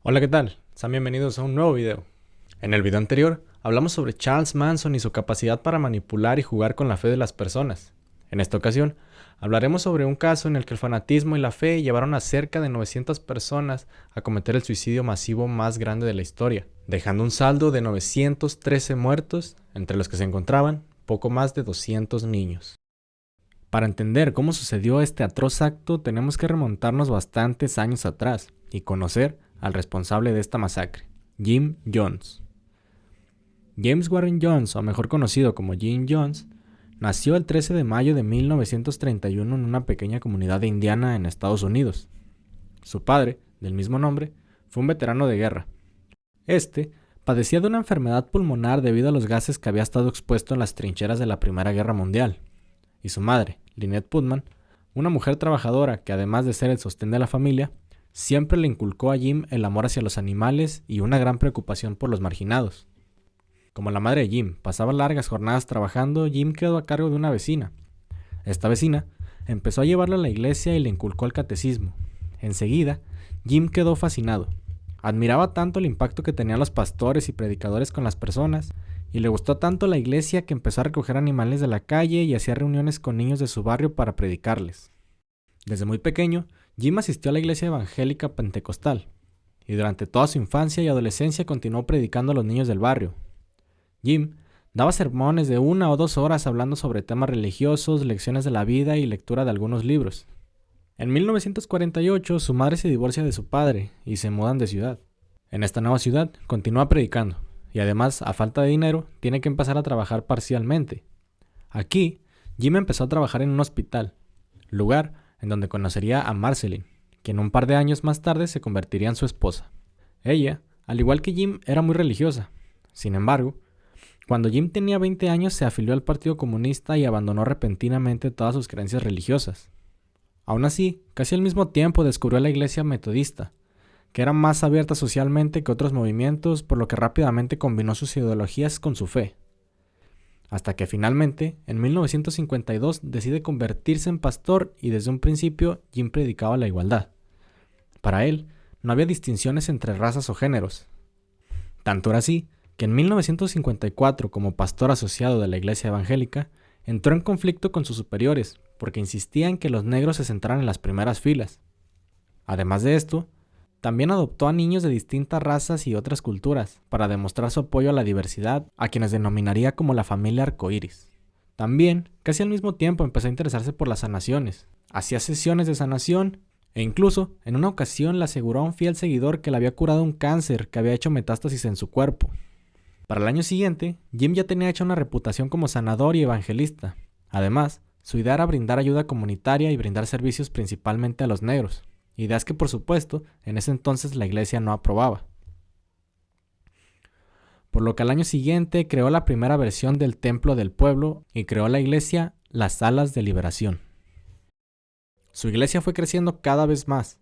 Hola, ¿qué tal? Sean bienvenidos a un nuevo video. En el video anterior hablamos sobre Charles Manson y su capacidad para manipular y jugar con la fe de las personas. En esta ocasión hablaremos sobre un caso en el que el fanatismo y la fe llevaron a cerca de 900 personas a cometer el suicidio masivo más grande de la historia, dejando un saldo de 913 muertos, entre los que se encontraban poco más de 200 niños. Para entender cómo sucedió este atroz acto tenemos que remontarnos bastantes años atrás y conocer al responsable de esta masacre, Jim Jones. James Warren Jones, o mejor conocido como Jim Jones, nació el 13 de mayo de 1931 en una pequeña comunidad de Indiana en Estados Unidos. Su padre, del mismo nombre, fue un veterano de guerra. Este padecía de una enfermedad pulmonar debido a los gases que había estado expuesto en las trincheras de la Primera Guerra Mundial. Y su madre, Lynette Putman, una mujer trabajadora que además de ser el sostén de la familia, siempre le inculcó a Jim el amor hacia los animales y una gran preocupación por los marginados. Como la madre de Jim pasaba largas jornadas trabajando, Jim quedó a cargo de una vecina. Esta vecina empezó a llevarlo a la iglesia y le inculcó el catecismo. Enseguida, Jim quedó fascinado. Admiraba tanto el impacto que tenían los pastores y predicadores con las personas, y le gustó tanto la iglesia que empezó a recoger animales de la calle y hacía reuniones con niños de su barrio para predicarles. Desde muy pequeño, Jim asistió a la iglesia evangélica pentecostal, y durante toda su infancia y adolescencia continuó predicando a los niños del barrio. Jim daba sermones de 1 o 2 horas hablando sobre temas religiosos, lecciones de la vida y lectura de algunos libros. En 1948, su madre se divorcia de su padre y se mudan de ciudad. En esta nueva ciudad, continúa predicando, y además, a falta de dinero, tiene que empezar a trabajar parcialmente. Aquí, Jim empezó a trabajar en un hospital, lugar en donde conocería a Marceline, quien un par de años más tarde se convertiría en su esposa. Ella, al igual que Jim, era muy religiosa. Sin embargo, cuando Jim tenía 20 años se afilió al Partido Comunista y abandonó repentinamente todas sus creencias religiosas. Aún así, casi al mismo tiempo descubrió la iglesia metodista, que era más abierta socialmente que otros movimientos, por lo que rápidamente combinó sus ideologías con su fe. Hasta que finalmente, en 1952, decide convertirse en pastor y desde un principio Jim predicaba la igualdad. Para él, no había distinciones entre razas o géneros. Tanto era así que en 1954, como pastor asociado de la iglesia evangélica, entró en conflicto con sus superiores porque insistía en que los negros se sentaran en las primeras filas. Además de esto, también adoptó a niños de distintas razas y otras culturas para demostrar su apoyo a la diversidad, a quienes denominaría como la familia arcoíris. También, casi al mismo tiempo, empezó a interesarse por las sanaciones. Hacía sesiones de sanación e incluso, en una ocasión, le aseguró a un fiel seguidor que le había curado un cáncer que había hecho metástasis en su cuerpo. Para el año siguiente, Jim ya tenía hecha una reputación como sanador y evangelista. Además, su idea era brindar ayuda comunitaria y brindar servicios principalmente a los negros. Ideas que, por supuesto, en ese entonces la iglesia no aprobaba. Por lo que al año siguiente creó la primera versión del Templo del Pueblo y creó la iglesia Las Salas de Liberación. Su iglesia fue creciendo cada vez más.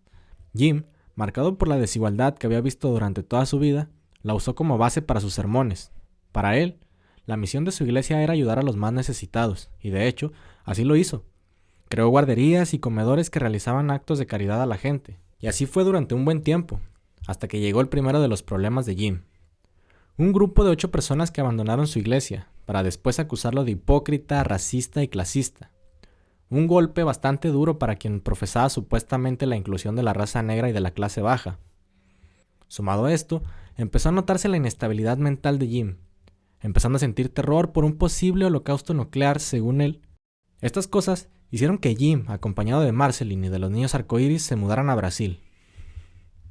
Jim, marcado por la desigualdad que había visto durante toda su vida, la usó como base para sus sermones. Para él, la misión de su iglesia era ayudar a los más necesitados, y de hecho, así lo hizo. Creó guarderías y comedores que realizaban actos de caridad a la gente. Y así fue durante un buen tiempo, hasta que llegó el primero de los problemas de Jim. Un grupo de 8 personas que abandonaron su iglesia, para después acusarlo de hipócrita, racista y clasista. Un golpe bastante duro para quien profesaba supuestamente la inclusión de la raza negra y de la clase baja. Sumado a esto, empezó a notarse la inestabilidad mental de Jim, empezando a sentir terror por un posible holocausto nuclear, según él. Estas cosas hicieron que Jim, acompañado de Marceline y de los niños arcoíris, se mudaran a Brasil.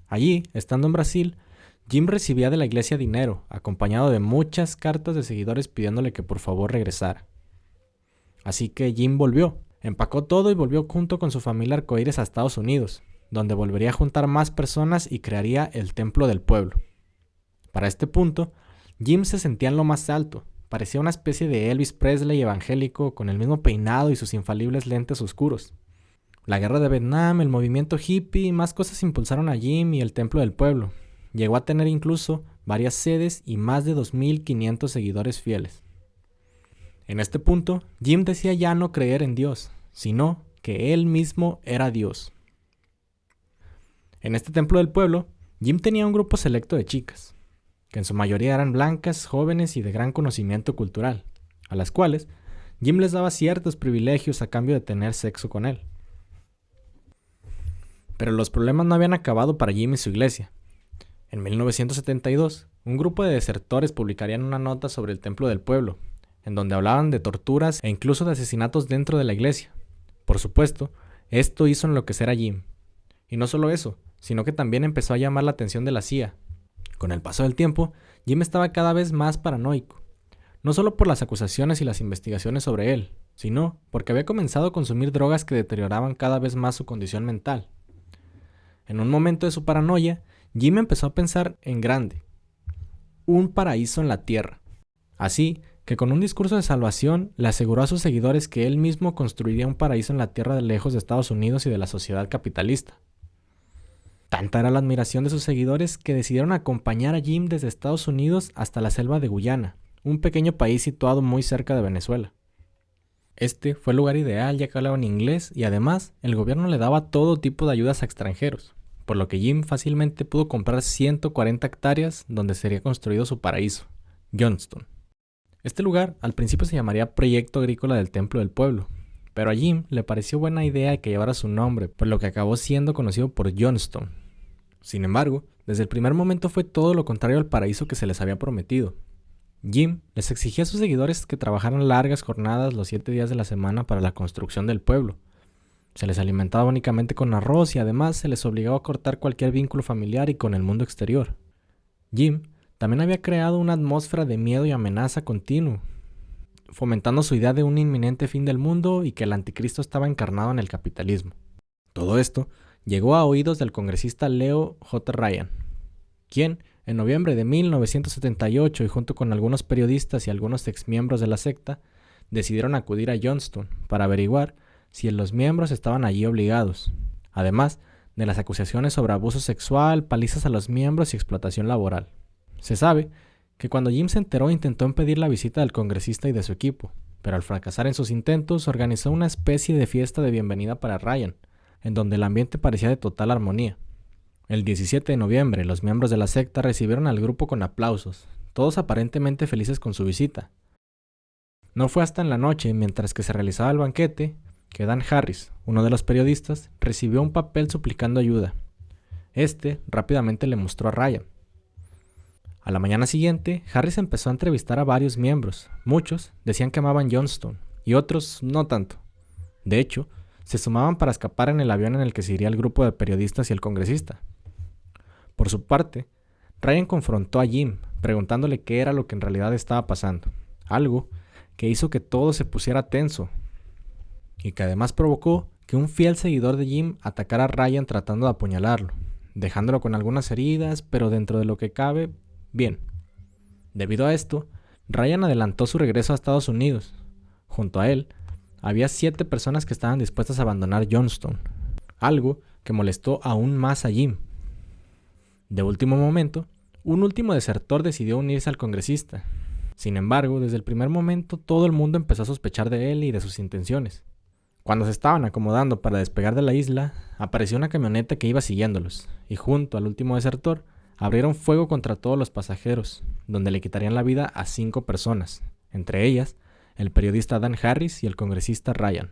Allí, estando en Brasil, Jim recibía de la iglesia dinero, acompañado de muchas cartas de seguidores pidiéndole que por favor regresara. Así que Jim volvió, empacó todo y volvió junto con su familia arcoíris a Estados Unidos, donde volvería a juntar más personas y crearía el Templo del Pueblo. Para este punto, Jim se sentía en lo más alto. Parecía una especie de Elvis Presley evangélico con el mismo peinado y sus infalibles lentes oscuros. La guerra de Vietnam, el movimiento hippie y más cosas impulsaron a Jim y el Templo del Pueblo. Llegó a tener incluso varias sedes y más de 2.500 seguidores fieles. En este punto, Jim decía ya no creer en Dios, sino que él mismo era Dios. En este Templo del Pueblo, Jim tenía un grupo selecto de chicas, que en su mayoría eran blancas, jóvenes y de gran conocimiento cultural, a las cuales Jim les daba ciertos privilegios a cambio de tener sexo con él. Pero los problemas no habían acabado para Jim y su iglesia. En 1972, un grupo de desertores publicarían una nota sobre el templo del pueblo, en donde hablaban de torturas e incluso de asesinatos dentro de la iglesia. Por supuesto, esto hizo enloquecer a Jim. Y no solo eso, sino que también empezó a llamar la atención de la CIA. Con el paso del tiempo, Jim estaba cada vez más paranoico. No solo por las acusaciones y las investigaciones sobre él, sino porque había comenzado a consumir drogas que deterioraban cada vez más su condición mental. En un momento de su paranoia, Jim empezó a pensar en grande. Un paraíso en la tierra. Así que con un discurso de salvación le aseguró a sus seguidores que él mismo construiría un paraíso en la tierra lejos de Estados Unidos y de la sociedad capitalista. Tanta era la admiración de sus seguidores que decidieron acompañar a Jim desde Estados Unidos hasta la selva de Guyana, un pequeño país situado muy cerca de Venezuela. Este fue el lugar ideal ya que hablaban inglés y además el gobierno le daba todo tipo de ayudas a extranjeros, por lo que Jim fácilmente pudo comprar 140 hectáreas donde sería construido su paraíso, Johnston. Este lugar al principio se llamaría Proyecto Agrícola del Templo del Pueblo, pero a Jim le pareció buena idea que llevara su nombre, por lo que acabó siendo conocido por Johnston. Sin embargo, desde el primer momento fue todo lo contrario al paraíso que se les había prometido. Jim les exigía a sus seguidores que trabajaran largas jornadas los 7 días de la semana para la construcción del pueblo. Se les alimentaba únicamente con arroz y además se les obligaba a cortar cualquier vínculo familiar y con el mundo exterior. Jim también había creado una atmósfera de miedo y amenaza continuo, fomentando su idea de un inminente fin del mundo y que el anticristo estaba encarnado en el capitalismo. Todo esto llegó a oídos del congresista Leo J. Ryan, quien, en noviembre de 1978 y junto con algunos periodistas y algunos exmiembros de la secta, decidieron acudir a Johnston para averiguar si los miembros estaban allí obligados, además de las acusaciones sobre abuso sexual, palizas a los miembros y explotación laboral. Se sabe que cuando Jim se enteró intentó impedir la visita del congresista y de su equipo, pero al fracasar en sus intentos organizó una especie de fiesta de bienvenida para Ryan, en donde el ambiente parecía de total armonía. El 17 de noviembre, los miembros de la secta recibieron al grupo con aplausos, todos aparentemente felices con su visita. No fue hasta en la noche, mientras que se realizaba el banquete, que Dan Harris, uno de los periodistas, recibió un papel suplicando ayuda. Este rápidamente le mostró a Ryan. A la mañana siguiente, Harris empezó a entrevistar a varios miembros. Muchos decían que amaban Johnston, y otros no tanto. De hecho, se sumaban para escapar en el avión en el que se iría el grupo de periodistas y el congresista. Por su parte, Ryan confrontó a Jim, preguntándole qué era lo que en realidad estaba pasando, algo que hizo que todo se pusiera tenso, y que además provocó que un fiel seguidor de Jim atacara a Ryan tratando de apuñalarlo, dejándolo con algunas heridas, pero dentro de lo que cabe, bien. Debido a esto, Ryan adelantó su regreso a Estados Unidos. Junto a él, había 7 personas que estaban dispuestas a abandonar Johnston, algo que molestó aún más a Jim. De último momento, un último desertor decidió unirse al congresista. Sin embargo, desde el primer momento todo el mundo empezó a sospechar de él y de sus intenciones. Cuando se estaban acomodando para despegar de la isla, apareció una camioneta que iba siguiéndolos, y junto al último desertor, abrieron fuego contra todos los pasajeros, donde le quitarían la vida a 5 personas, entre ellas, el periodista Dan Harris y el congresista Ryan.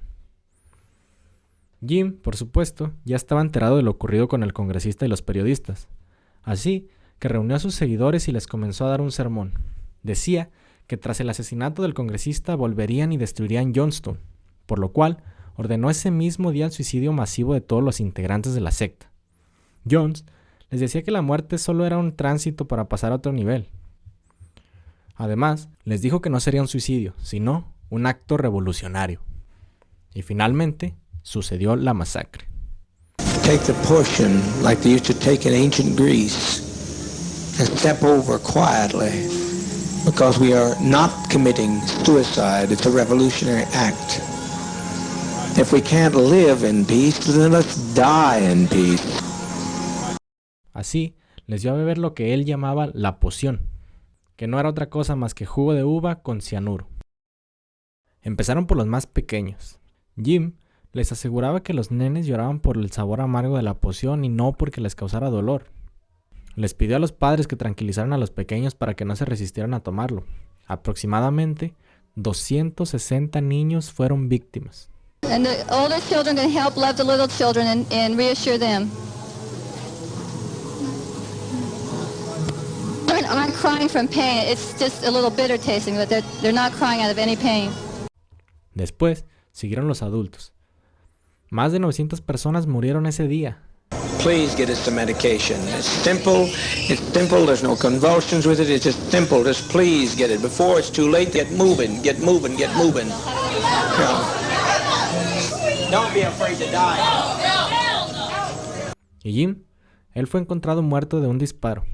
Jim, por supuesto, ya estaba enterado de lo ocurrido con el congresista y los periodistas, así que reunió a sus seguidores y les comenzó a dar un sermón. Decía que tras el asesinato del congresista volverían y destruirían Johnston, por lo cual ordenó ese mismo día el suicidio masivo de todos los integrantes de la secta. Jones les decía que la muerte solo era un tránsito para pasar a otro nivel. Además, les dijo que no sería un suicidio, sino un acto revolucionario. Y finalmente, sucedió la masacre. Take the portion like they used to take in ancient Greece and step over quietly because we are not committing suicide. It's a revolutionary act. If we can't live in peace, then let's die in peace. Así, les dio a beber lo que él llamaba la poción, que no era otra cosa más que jugo de uva con cianuro. Empezaron por los más pequeños. Jim les aseguraba que los nenes lloraban por el sabor amargo de la poción y no porque les causara dolor. Les pidió a los padres que tranquilizaran a los pequeños para que no se resistieran a tomarlo. Aproximadamente 260 niños fueron víctimas. And the older children can help love the little children and reassure them. Children aren't crying from pain. It's just a little bitter tasting, but they're not crying out of any pain. Después siguieron los adultos. Más de 900 personas murieron ese día. Please get us the medication. It's simple, there's no convulsions with it, it's just simple. Just please get it. Before it's too late, get moving. No. Don't be afraid to die. Y Jim, él fue encontrado muerto de un disparo.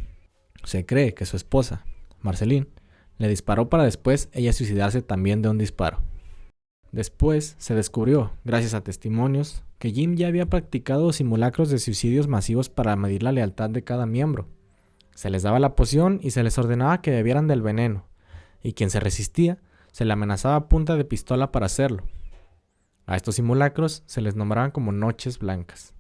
Se cree que su esposa, Marceline, le disparó para después ella suicidarse también de un disparo. Después se descubrió, gracias a testimonios, que Jim ya había practicado simulacros de suicidios masivos para medir la lealtad de cada miembro. Se les daba la poción y se les ordenaba que bebieran del veneno, y quien se resistía se le amenazaba a punta de pistola para hacerlo. A estos simulacros se les nombraban como noches blancas.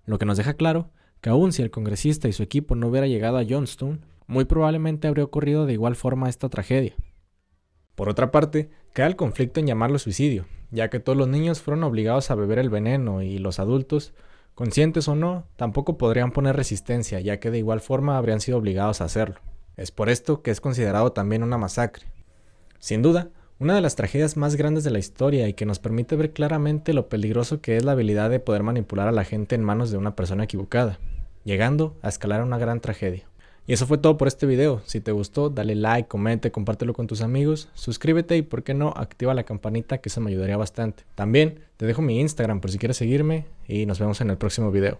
Lo que nos deja claro que aun si el congresista y su equipo no hubiera llegado a Johnstown, muy probablemente habría ocurrido de igual forma esta tragedia. Por otra parte, queda el conflicto en llamarlo suicidio, ya que todos los niños fueron obligados a beber el veneno y los adultos, conscientes o no, tampoco podrían poner resistencia, ya que de igual forma habrían sido obligados a hacerlo. Es por esto que es considerado también una masacre. Sin duda, una de las tragedias más grandes de la historia y que nos permite ver claramente lo peligroso que es la habilidad de poder manipular a la gente en manos de una persona equivocada, llegando a escalar a una gran tragedia. Y eso fue todo por este video. Si te gustó, dale like, comente, compártelo con tus amigos, suscríbete y por qué no, activa la campanita, que eso me ayudaría bastante. También te dejo mi Instagram por si quieres seguirme y nos vemos en el próximo video.